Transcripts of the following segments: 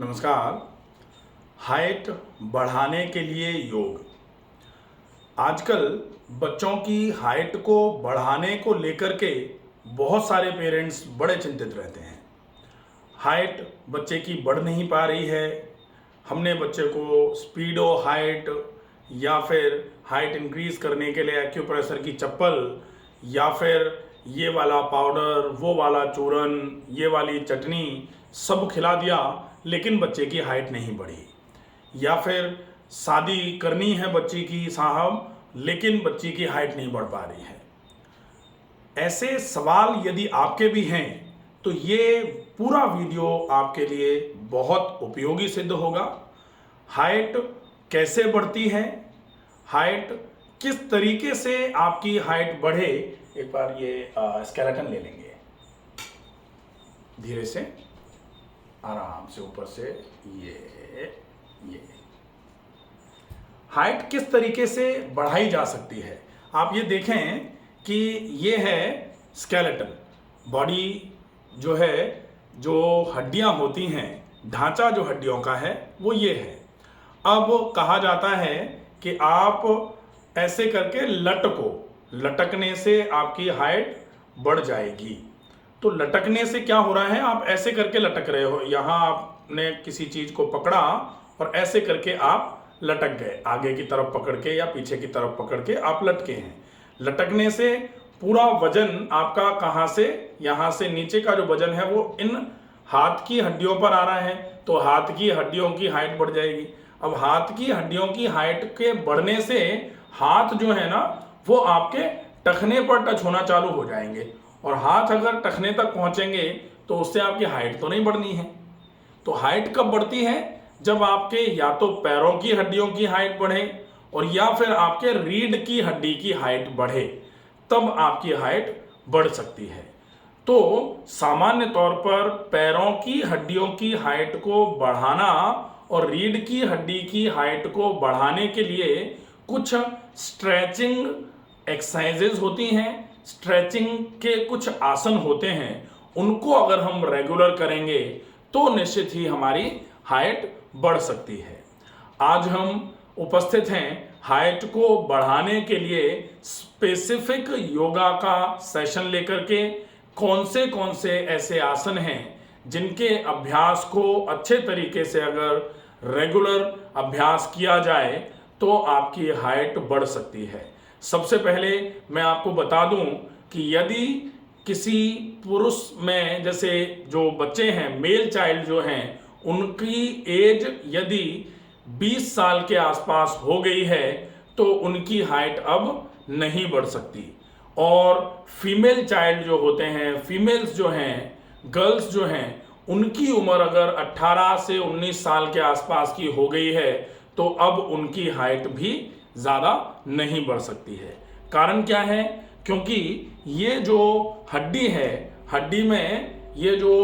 नमस्कार। हाइट बढ़ाने के लिए योग। आजकल बच्चों की हाइट को बढ़ाने को लेकर के बहुत सारे पेरेंट्स बड़े चिंतित रहते हैं। हाइट बच्चे की बढ़ नहीं पा रही है। हमने बच्चे को स्पीडो हाइट या फिर हाइट इंक्रीज करने के लिए एक्यूप्रेशर की चप्पल या फिर ये वाला पाउडर, वो वाला चूरन, ये वाली चटनी सब खिला दिया, लेकिन बच्चे की हाइट नहीं बढ़ी। या फिर शादी करनी है बच्ची की साहब, लेकिन बच्ची की हाइट नहीं बढ़ पा रही है। ऐसे सवाल यदि आपके भी हैं तो ये पूरा वीडियो आपके लिए बहुत उपयोगी सिद्ध होगा। हाइट कैसे बढ़ती है, हाइट किस तरीके से आपकी हाइट बढ़े। एक बार ये स्केलेटन ले लेंगे, धीरे से आराम से ऊपर से ये हाइट किस तरीके से बढ़ाई जा सकती है। आप ये देखें कि ये है स्केलेटन बॉडी, जो है जो हड्डियां होती हैं, ढांचा जो हड्डियों का है वो ये है। अब कहा जाता है कि आप ऐसे करके लटकने से आपकी हाइट बढ़ जाएगी। तो लटकने से क्या हो रहा है, आप ऐसे करके लटक रहे हो, यहाँ आपने किसी चीज को पकड़ा और ऐसे करके आप लटक गए, आगे की तरफ पकड़ के या पीछे की तरफ पकड़ के आप लटके हैं। लटकने से पूरा वजन आपका कहाँ से, यहाँ से नीचे का जो वजन है वो इन हाथ की हड्डियों पर आ रहा है, तो हाथ की हड्डियों की हाइट बढ़ जाएगी। अब हाथ की हड्डियों की हाइट के बढ़ने से हाथ जो है ना वो आपके टखने पर टच होना चालू हो जाएंगे, और हाथ अगर टखने तक पहुंचेंगे तो उससे आपकी हाइट तो नहीं बढ़नी है। तो हाइट कब बढ़ती है, जब आपके या तो पैरों की हड्डियों की हाइट बढ़े और या फिर आपके रीढ़ की हड्डी की हाइट बढ़े, तब आपकी हाइट बढ़ सकती है। तो सामान्य तौर पर पैरों की हड्डियों की हाइट को बढ़ाना और रीढ़ की हड्डी की हाइट को बढ़ाने के लिए कुछ स्ट्रेचिंग एक्सरसाइजेज होती हैं, स्ट्रेचिंग के कुछ आसन होते हैं। उनको अगर हम रेगुलर करेंगे तो निश्चित ही हमारी हाइट बढ़ सकती है। आज हम उपस्थित हैं हाइट को बढ़ाने के लिए स्पेसिफिक योगा का सेशन लेकर के। कौन से ऐसे आसन हैं जिनके अभ्यास को अच्छे तरीके से अगर रेगुलर अभ्यास किया जाए तो आपकी हाइट बढ़ सकती है। सबसे पहले मैं आपको बता दूं कि यदि किसी पुरुष में, जैसे जो बच्चे हैं, मेल चाइल्ड जो हैं, उनकी एज यदि 20 साल के आसपास हो गई है तो उनकी हाइट अब नहीं बढ़ सकती। और फीमेल चाइल्ड जो होते हैं, फीमेल्स जो हैं, गर्ल्स जो हैं, उनकी उम्र अगर 18 से 19 साल के आसपास की हो गई है तो अब उनकी हाइट भी ज़्यादा नहीं बढ़ सकती है। कारण क्या है, क्योंकि ये जो हड्डी है, हड्डी में ये जो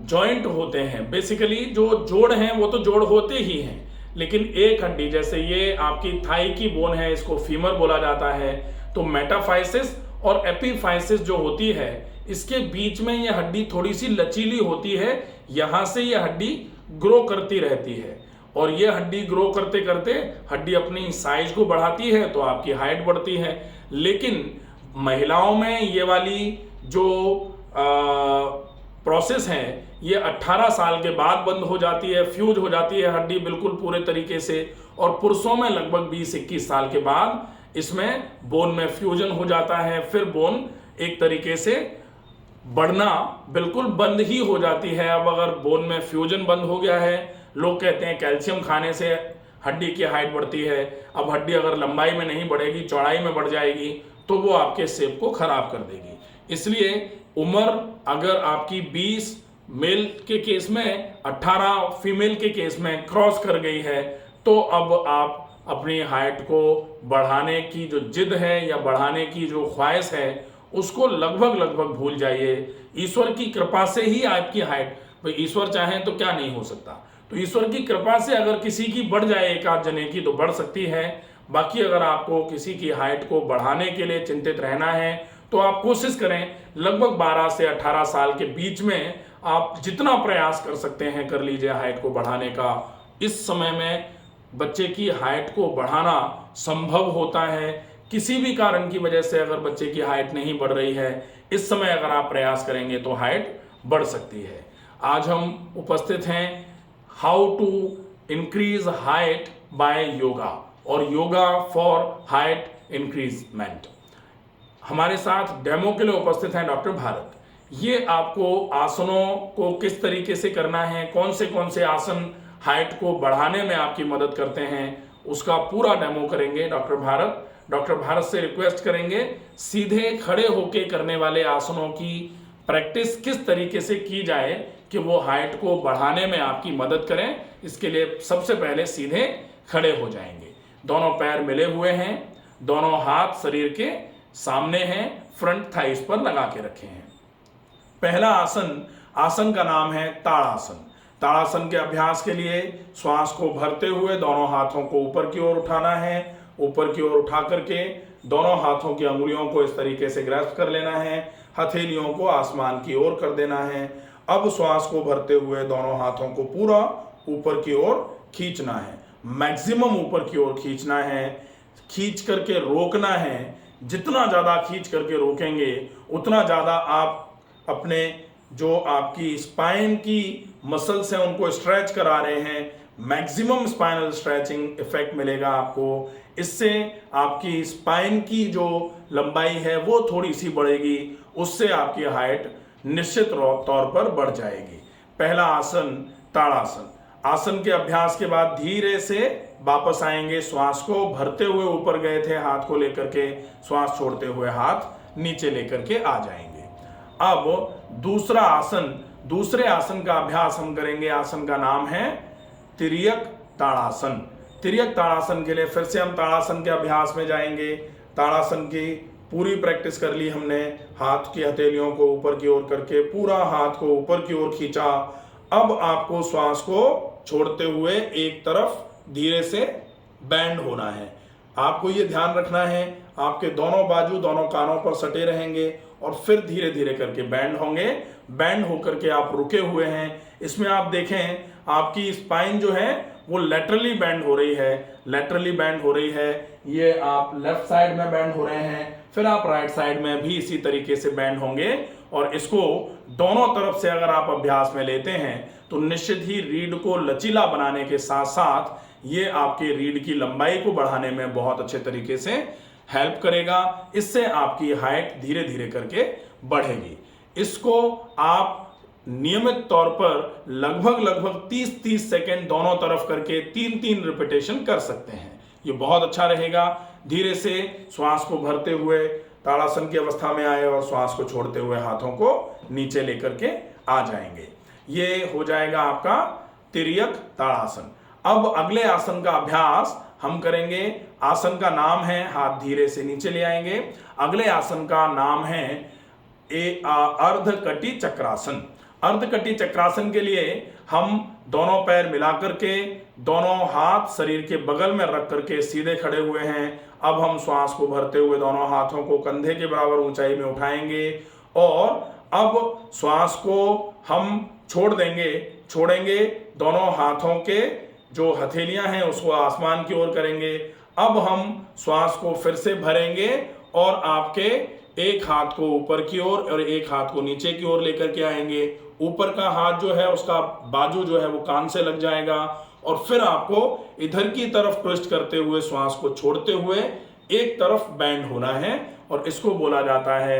जॉइंट होते हैं, बेसिकली जो जोड़ हैं वो तो जोड़ होते ही हैं, लेकिन एक हड्डी, जैसे ये आपकी थाई की बोन है, इसको फीमर बोला जाता है, तो मेटाफाइसिस और एपीफाइसिस जो होती है, इसके बीच में ये हड्डी थोड़ी सी लचीली होती है। यहां से ये हड्डी ग्रो करती रहती है और ये हड्डी ग्रो करते करते हड्डी अपनी साइज को बढ़ाती है तो आपकी हाइट बढ़ती है। लेकिन महिलाओं में ये वाली जो प्रोसेस है ये 18 साल के बाद बंद हो जाती है, फ्यूज हो जाती है हड्डी बिल्कुल पूरे तरीके से। और पुरुषों में लगभग 20-21 साल के बाद इसमें बोन में फ्यूजन हो जाता है, फिर बोन एक तरीके से बढ़ना बिल्कुल बंद ही हो जाती है। अब अगर बोन में फ्यूजन बंद हो गया है, लोग कहते हैं कैल्शियम खाने से हड्डी की हाइट बढ़ती है। अब हड्डी अगर लंबाई में नहीं बढ़ेगी, चौड़ाई में बढ़ जाएगी, तो वो आपके शेप को खराब कर देगी। इसलिए उम्र अगर आपकी 20 मेल के केस में, 18 फीमेल के केस में क्रॉस कर गई है, तो अब आप अपनी हाइट को बढ़ाने की जो जिद है या बढ़ाने की जो ख्वाहिश है उसको लगभग भूल जाइए। ईश्वर की कृपा से ही आपकी हाइट, भाई ईश्वर चाहे तो क्या नहीं हो सकता, तो ईश्वर की कृपा से अगर किसी की बढ़ जाए, एक आध जने की, तो बढ़ सकती है। बाकी अगर आपको किसी की हाइट को बढ़ाने के लिए चिंतित रहना है तो आप कोशिश करें लगभग 12 से 18 साल के बीच में आप जितना प्रयास कर सकते हैं कर लीजिए हाइट को बढ़ाने का। इस समय में बच्चे की हाइट को बढ़ाना संभव होता है। किसी भी कारण की वजह से अगर बच्चे की हाइट नहीं बढ़ रही है, इस समय अगर आप प्रयास करेंगे तो हाइट बढ़ सकती है। आज हम उपस्थित हैं how to increase height by yoga और योगा फॉर हाइट इंक्रीजमेंट। हमारे साथ डेमो के लिए उपस्थित हैं डॉक्टर भारत। ये आपको आसनों को किस तरीके से करना है, कौन से आसन हाइट को बढ़ाने में आपकी मदद करते हैं, उसका पूरा डेमो करेंगे डॉक्टर भारत। डॉक्टर भारत से रिक्वेस्ट करेंगे सीधे खड़े होके करने वाले आसनों की प्रैक्टिस किस तरीके से की जाए कि वो हाइट को बढ़ाने में आपकी मदद करें। इसके लिए सबसे पहले सीधे खड़े हो जाएंगे, दोनों पैर मिले हुए हैं, दोनों हाथ शरीर के सामने हैं, फ्रंट थाइस पर लगा के रखे हैं। पहला आसन का नाम है ताड़ासन। ताड़ासन के अभ्यास के लिए श्वास को भरते हुए दोनों हाथों को ऊपर की ओर उठाना है। ऊपर की ओर उठा करके दोनों हाथों की अंगुलियों को इस तरीके से ग्रैस्प कर लेना है, हथेलियों को आसमान की ओर कर देना है। अब श्वास को भरते हुए दोनों हाथों को पूरा ऊपर की ओर खींचना है, मैक्सिमम ऊपर की ओर खींचना है, खींच करके रोकना है। जितना ज़्यादा खींच करके रोकेंगे उतना ज़्यादा आप अपने जो आपकी स्पाइन की मसल्स हैं उनको स्ट्रेच करा रहे हैं। मैक्सिमम स्पाइनल स्ट्रेचिंग इफेक्ट मिलेगा आपको। इससे आपकी स्पाइन की जो लंबाई है वो थोड़ी सी बढ़ेगी, उससे आपकी हाइट निश्चित तौर पर बढ़ जाएगी। पहला आसन ताड़ासन। आसन के अभ्यास के बाद धीरे से वापस आएंगे, श्वास को भरते हुए ऊपर गए थे, हाथ को लेकर के श्वास छोड़ते हुए हाथ नीचे लेकर के आ जाएंगे। अब दूसरे आसन का अभ्यास हम करेंगे। आसन का नाम है तिर्यक ताड़ासन। तिर्यक ताड़ासन के लिए फिर से हम ताड़ासन के अभ्यास में जाएंगे। ताड़ासन की पूरी प्रैक्टिस कर ली हमने, हाथ की हथेलियों को ऊपर की ओर करके पूरा हाथ को ऊपर की ओर खींचा। अब आपको श्वास को छोड़ते हुए एक तरफ धीरे से बैंड होना है। आपको ये ध्यान रखना है आपके दोनों बाजू दोनों कानों पर सटे रहेंगे और फिर धीरे धीरे करके बैंड होंगे। बैंड होकर के आप रुके हुए हैं। इसमें आप देखें आपकी स्पाइन जो है वो लेटरली बैंड हो रही है, ये आप लेफ्ट साइड में बैंड हो रहे हैं, फिर आप राइट साइड में भी इसी तरीके से बैंड होंगे। और इसको दोनों तरफ से अगर आप अभ्यास में लेते हैं तो निश्चित ही रीढ़ को लचीला बनाने के साथ साथ ये आपके रीढ़ की लंबाई को बढ़ाने में बहुत अच्छे तरीके से हेल्प करेगा। इससे आपकी हाइट धीरे धीरे करके बढ़ेगी। इसको आप नियमित तौर पर लगभग 30 सेकेंड दोनों तरफ करके 3 रिपीटेशन कर सकते हैं। ये बहुत अच्छा रहेगा। धीरे से श्वास को भरते हुए ताड़ासन की अवस्था में आए और श्वास को छोड़ते हुए हाथों को नीचे लेकर के आ जाएंगे। ये हो जाएगा आपका तिर्यक ताड़ासन। अब अगले आसन का अभ्यास हम करेंगे। आसन का नाम है, हाथ धीरे से नीचे ले आएंगे। अगले आसन का नाम है अर्धकटी चक्रासन। अर्धकटी चक्रासन के लिए हम दोनों पैर मिलाकर के दोनों हाथ शरीर के बगल में रख करके सीधे खड़े हुए हैं। अब हम श्वास को भरते हुए दोनों हाथों को कंधे के बराबर ऊंचाई में उठाएंगे और अब श्वास को हम छोड़ेंगे। दोनों हाथों के जो हथेलियां हैं उसको आसमान की ओर करेंगे। अब हम श्वास को फिर से भरेंगे और आपके एक हाथ को ऊपर की ओर और एक हाथ को नीचे की ओर लेकर के आएंगे। ऊपर का हाथ जो है उसका बाजू जो है वो कान से लग जाएगा और फिर आपको इधर की तरफ ट्विस्ट करते हुए श्वास को छोड़ते हुए एक तरफ बैंड होना है और इसको बोला जाता है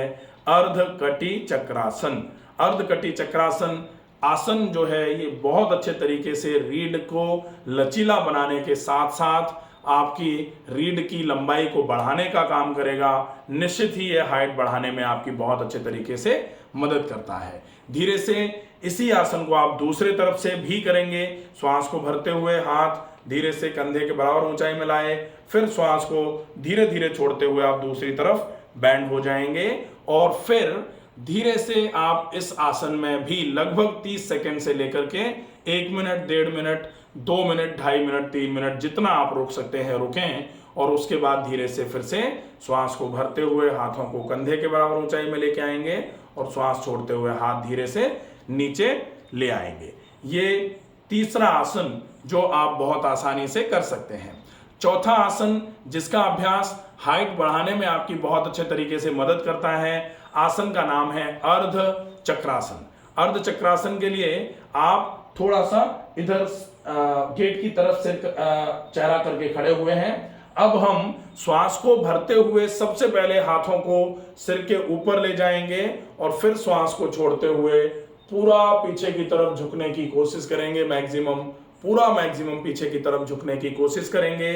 अर्धकटी चक्रासन। अर्धकटी चक्रासन आसन जो है ये बहुत अच्छे तरीके से रीढ़ को लचीला बनाने के साथ साथ आपकी रीढ़ की लंबाई को बढ़ाने का काम करेगा। निश्चित ही ये हाइट बढ़ाने में आपकी बहुत अच्छे तरीके से मदद करता है। धीरे से इसी आसन को आप दूसरे तरफ से भी करेंगे। श्वास को भरते हुए हाथ धीरे से कंधे के बराबर ऊंचाई में लाए, फिर श्वास को धीरे धीरे छोड़ते हुए आप दूसरी तरफ बैंड हो जाएंगे और फिर धीरे से आप इस आसन में भी लगभग 30 सेकंड से लेकर के 1 minute, 1.5 minute, 2 minute, 2.5 minute, 3 minute जितना आप रोक सकते हैं रुकें और उसके बाद धीरे से फिर से श्वास को भरते हुए हाथों को कंधे के बराबर ऊंचाई में लेके आएंगे और श्वास छोड़ते हुए हाथ धीरे से नीचे ले आएंगे। ये तीसरा आसन जो आप बहुत आसानी से कर सकते हैं। चौथा आसन जिसका अभ्यास हाइट बढ़ाने में आपकी बहुत अच्छे तरीके से मदद करता है, आसन का नाम है अर्ध चक्रासन। अर्ध चक्रासन के लिए आप थोड़ा सा इधर गेट की तरफ से चेहरा करके खड़े हुए हैं। अब हम श्वास को भरते हुए सबसे पहले हाथों को सिर के ऊपर ले जाएंगे और फिर श्वास को छोड़ते हुए पूरा पीछे की तरफ झुकने की कोशिश करेंगे। मैक्सिमम पीछे की तरफ झुकने की कोशिश करेंगे,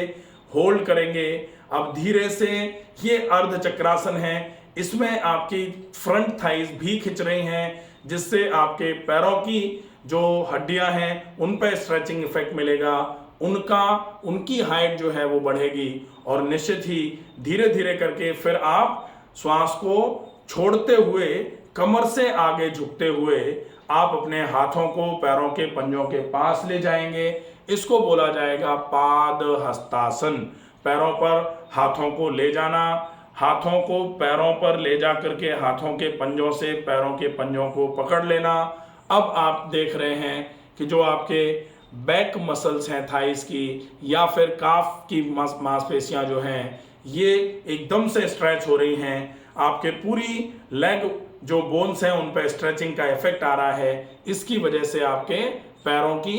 होल्ड करेंगे। अब धीरे से, ये अर्ध चक्रासन है, इसमें आपकी फ्रंट थाइज भी खिंच रही हैं, जिससे आपके पैरों की जो हड्डियां हैं उन पर स्ट्रेचिंग इफेक्ट मिलेगा, उनकी हाइट जो है वो बढ़ेगी। और निश्चित ही धीरे धीरे करके फिर आप श्वास को छोड़ते हुए कमर से आगे झुकते हुए आप अपने हाथों को पैरों के पंजों के पास ले जाएंगे। इसको बोला जाएगा पाद हस्तासन। पैरों पर हाथों को ले जाना, हाथों को पैरों पर ले जा करके हाथों के पंजों से पैरों के पंजों को पकड़ लेना। अब आप देख रहे हैं कि जो आपके बैक मसल्स हैं थाइस की या फिर काफ की मांसपेशियां जो हैं ये एकदम से स्ट्रेच हो रही हैं। आपके पूरी लेग जो बोन्स हैं उन पर स्ट्रेचिंग का इफेक्ट आ रहा है। इसकी वजह से आपके पैरों की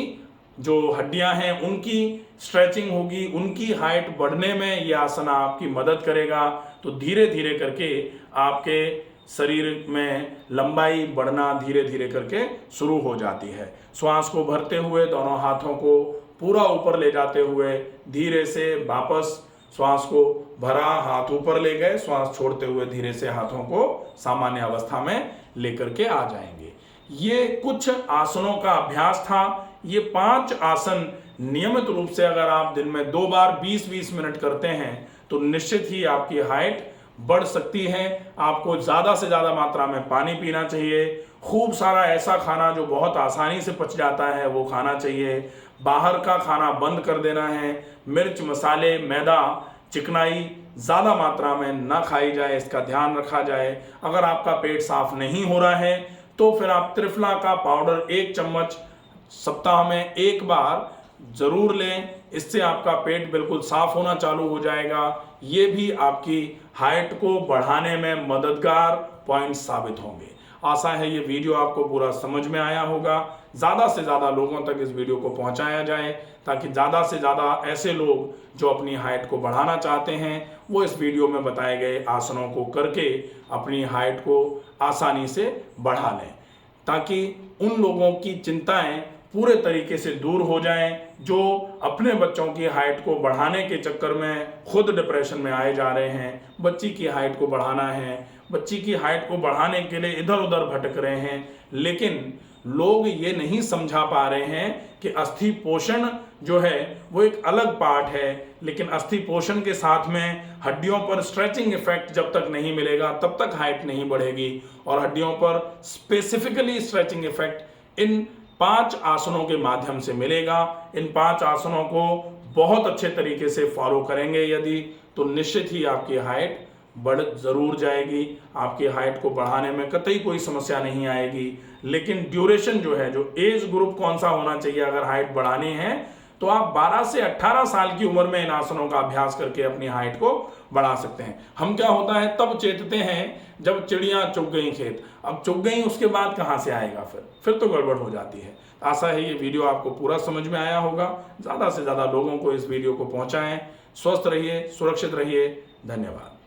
जो हड्डियां हैं उनकी स्ट्रेचिंग होगी, उनकी हाइट बढ़ने में यह आसन आपकी मदद करेगा। तो धीरे धीरे करके आपके शरीर में लंबाई बढ़ना धीरे धीरे करके शुरू हो जाती है। श्वास को भरते हुए दोनों हाथों को पूरा ऊपर ले जाते हुए धीरे से वापस श्वास को भरा, हाथ ऊपर ले गए, श्वास छोड़ते हुए धीरे से हाथों को सामान्य अवस्था में लेकर के आ जाएंगे। ये कुछ आसनों का अभ्यास था। ये 5 आसन नियमित रूप से अगर आप दिन में 2 बार 20-20 मिनट करते हैं तो निश्चित ही आपकी हाइट बढ़ सकती है। आपको ज़्यादा से ज़्यादा मात्रा में पानी पीना चाहिए। खूब सारा ऐसा खाना जो बहुत आसानी से पच जाता है वो खाना चाहिए। बाहर का खाना बंद कर देना है। मिर्च, मसाले, मैदा, चिकनाई ज़्यादा मात्रा में ना खाई जाए, इसका ध्यान रखा जाए। अगर आपका पेट साफ नहीं हो रहा है तो फिर आप त्रिफला का पाउडर 1 चम्मच सप्ताह में 1 बार जरूर लें। इससे आपका पेट बिल्कुल साफ होना चालू हो जाएगा। ये भी आपकी हाइट को बढ़ाने में मददगार पॉइंट साबित होंगे। आशा है ये वीडियो आपको पूरा समझ में आया होगा। ज़्यादा से ज़्यादा लोगों तक इस वीडियो को पहुंचाया जाए ताकि ज़्यादा से ज़्यादा ऐसे लोग जो अपनी हाइट को बढ़ाना चाहते हैं वो इस वीडियो में बताए गए आसनों को करके अपनी हाइट को आसानी से बढ़ा लें, ताकि उन लोगों की चिंताएं पूरे तरीके से दूर हो जाएं जो अपने बच्चों की हाइट को बढ़ाने के चक्कर में खुद डिप्रेशन में आए जा रहे हैं। बच्ची की हाइट को बढ़ाना है, बच्ची की हाइट को बढ़ाने के लिए इधर उधर भटक रहे हैं, लेकिन लोग ये नहीं समझा पा रहे हैं कि अस्थि पोषण जो है वो एक अलग पार्ट है। लेकिन अस्थि पोषण के साथ में हड्डियों पर स्ट्रेचिंग इफेक्ट जब तक नहीं मिलेगा तब तक हाइट नहीं बढ़ेगी। और हड्डियों पर स्पेसिफिकली स्ट्रेचिंग इफेक्ट इन 5 आसनों के माध्यम से मिलेगा। इन 5 आसनों को बहुत अच्छे तरीके से फॉलो करेंगे यदि, तो निश्चित ही आपकी हाइट बढ़ जरूर जाएगी। आपकी हाइट को बढ़ाने में कतई कोई समस्या नहीं आएगी। लेकिन ड्यूरेशन जो है, जो एज ग्रुप कौन सा होना चाहिए अगर हाइट बढ़ानी है, तो आप 12 से 18 साल की उम्र में इन आसनों का अभ्यास करके अपनी हाइट को बढ़ा सकते हैं। हम क्या होता है तब चेतते हैं जब चिड़ियां चुग गई खेत। अब चुग गई उसके बाद कहां से आएगा, फिर तो गड़बड़ हो जाती है। आशा है ये वीडियो आपको पूरा समझ में आया होगा। ज़्यादा से ज़्यादा लोगों को इस वीडियो को पहुंचाएं। स्वस्थ रहिए, सुरक्षित रहिए। धन्यवाद।